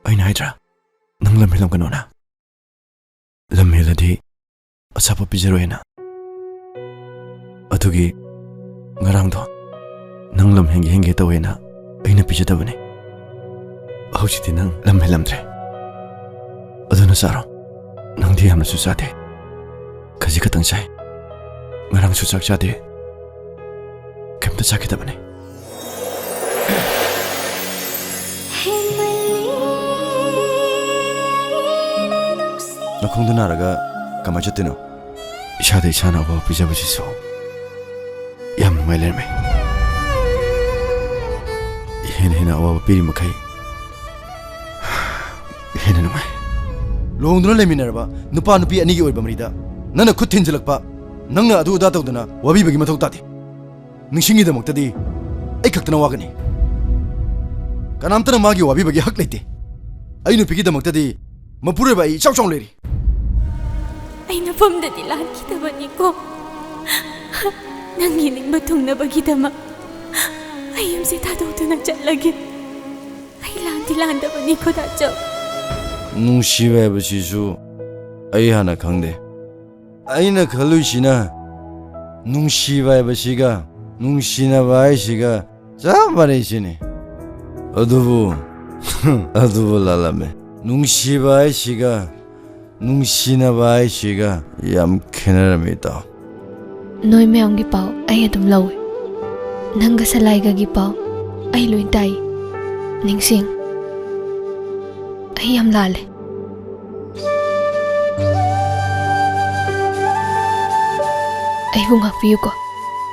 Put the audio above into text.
ꯑꯩꯅ ꯍꯥꯏꯗ꯭ꯔꯥ ꯅꯪ ꯂꯝ ꯍꯦꯜꯂꯝꯒꯅꯣꯅ ꯂꯝ ꯍꯦꯜꯂꯗꯤ ꯑꯆꯥꯄꯣꯠ ꯄꯤꯖꯔꯣꯏꯅ ꯑꯗꯨꯒꯤ ꯉꯔꯥꯡꯗꯣ ꯅꯪ ꯂꯝ ꯍꯦꯟꯒꯦ ꯇꯧꯋꯦꯅ ꯑꯩꯅ ꯄꯤꯖꯗꯕꯅꯤ ꯍꯧꯖꯤꯛꯇꯤ ꯅꯪ ꯂꯝ ꯍꯦꯜꯂꯝꯗ꯭ꯔꯦ ꯑꯗꯨꯅ ꯆꯥꯔꯣ ꯅꯪꯗꯤ ꯌꯥꯝꯅꯁꯨ ꯆꯥꯗꯦ ꯈꯖꯤꯛ ꯈꯛꯇꯪ ꯆꯥꯏ ꯉꯔꯥꯡꯁꯨ ꯆꯥꯛ ꯆꯥꯗꯦ ꯀꯩꯝꯇ ꯆꯥꯈꯤꯗꯕꯅꯤ ꯅꯈꯣꯡꯗ ꯅꯥꯔꯒ ꯀꯃꯥꯏ ꯆꯠꯇꯣꯏꯅꯣ ꯏꯁꯥꯗ ꯏꯁꯥꯅ ꯑꯋꯥꯕ ꯄꯤꯖꯕꯁꯤꯁꯨ ꯌꯥꯝ ꯅꯨꯡꯉꯥꯏ ꯂꯩꯔꯝꯃꯦ ꯍꯦꯟꯅ ꯑꯋꯥꯕ ꯄꯤꯔꯤ ꯃꯈꯩ ꯍꯦꯟꯅ ꯅꯨꯡꯉꯥꯏ ꯂꯨꯍꯣꯡꯗꯨꯅ ꯂꯩꯃꯤꯟꯅꯔꯕ ꯅꯨꯄꯥ ꯅꯨꯄꯤ ꯑꯅꯤꯒꯤ ꯑꯣꯏꯕ ꯃꯔꯤꯗ ꯅꯪꯅ ꯈꯨꯠ ꯊꯤꯟꯖꯤꯜꯂꯛꯄ ꯅꯪꯅ ꯑꯗꯨ ꯑꯗꯥ ꯇꯧꯗꯅ ꯋꯥꯕꯤꯕꯒꯤ ꯃꯊꯧ ꯇꯥꯗꯦ ꯅꯤꯡꯁꯤꯡꯒꯤꯗꯃꯛꯇꯗꯤ ꯑꯩ ꯈꯛꯇꯅ ꯋꯥꯒꯅꯤ ꯀꯅꯥꯝꯇꯅ ꯃꯥꯒꯤ ꯋꯥꯕꯤꯕꯒꯤ ꯍꯛ ꯂꯩꯇꯦ ꯑꯩ ꯅꯨꯄꯤꯒꯤꯗꯃꯛꯇꯗꯤ ꯃꯄꯨꯔꯣꯏꯕ ꯑꯩ ꯏꯆꯥꯎ ꯆꯥꯎ ꯂꯩꯔꯤ ꯑꯩꯅ ꯐꯝꯗꯗꯤ ꯂꯥꯟꯈꯤꯗꯕꯅꯤꯀꯣ ꯅꯪꯒꯤ ꯅꯤꯡꯕ ꯊꯨꯡꯅꯕꯒꯤꯗꯃꯛ ꯑꯩ ꯌꯨꯝꯁꯦ ꯊꯥꯗꯣꯛꯇꯨꯅ ꯆꯠꯂꯒꯦ ꯑꯩ ꯂꯥꯟꯗꯤ ꯂꯥꯟꯗꯕꯅꯤꯀꯣ ꯗꯥꯆꯧ ꯅꯨꯡꯁꯤꯕ ꯍꯥꯏꯕꯁꯤꯁꯨ ꯑꯩ ꯍꯥꯟꯅ ꯈꯪꯗꯦ ꯑꯩꯅ ꯈꯜꯂꯨꯏꯁꯤꯅ ꯅꯨꯡꯁꯤꯕ ꯍꯥꯏꯕꯁꯤꯒ ꯅꯨꯡꯁꯤꯅꯕ ꯍꯥꯏꯁꯤꯒ ꯆꯞ ꯃꯥꯟꯅꯩꯁꯤꯅꯤ ꯑꯗꯨꯕꯨ ꯂꯥꯜꯂꯝꯃꯦ ꯅꯨꯡꯁꯤꯕ ꯍꯥꯏꯁꯤꯒ ꯅꯨꯡꯁꯤꯅꯕ ꯍꯥꯏꯁꯤꯒ ꯌꯥꯝ ꯈꯦꯠꯅꯔꯝꯃꯤ ꯏꯇꯥꯎ ꯅꯣꯏ ꯃꯌꯥꯝꯒꯤ ꯄꯥꯎ ꯑꯩ ꯑꯗꯨꯝ ꯂꯧꯏ ꯅꯪꯒ ꯁꯂꯥꯏꯒꯒꯤ ꯄꯥꯎ ꯑꯩ ꯂꯣꯏ ꯇꯥꯏ ꯅꯤꯡꯁꯤꯡ ꯑꯩ ꯌꯥꯝ ꯂꯥꯜꯂꯦ ꯑꯩꯕꯨ ꯉꯥꯛꯄꯤꯌꯨꯀꯣ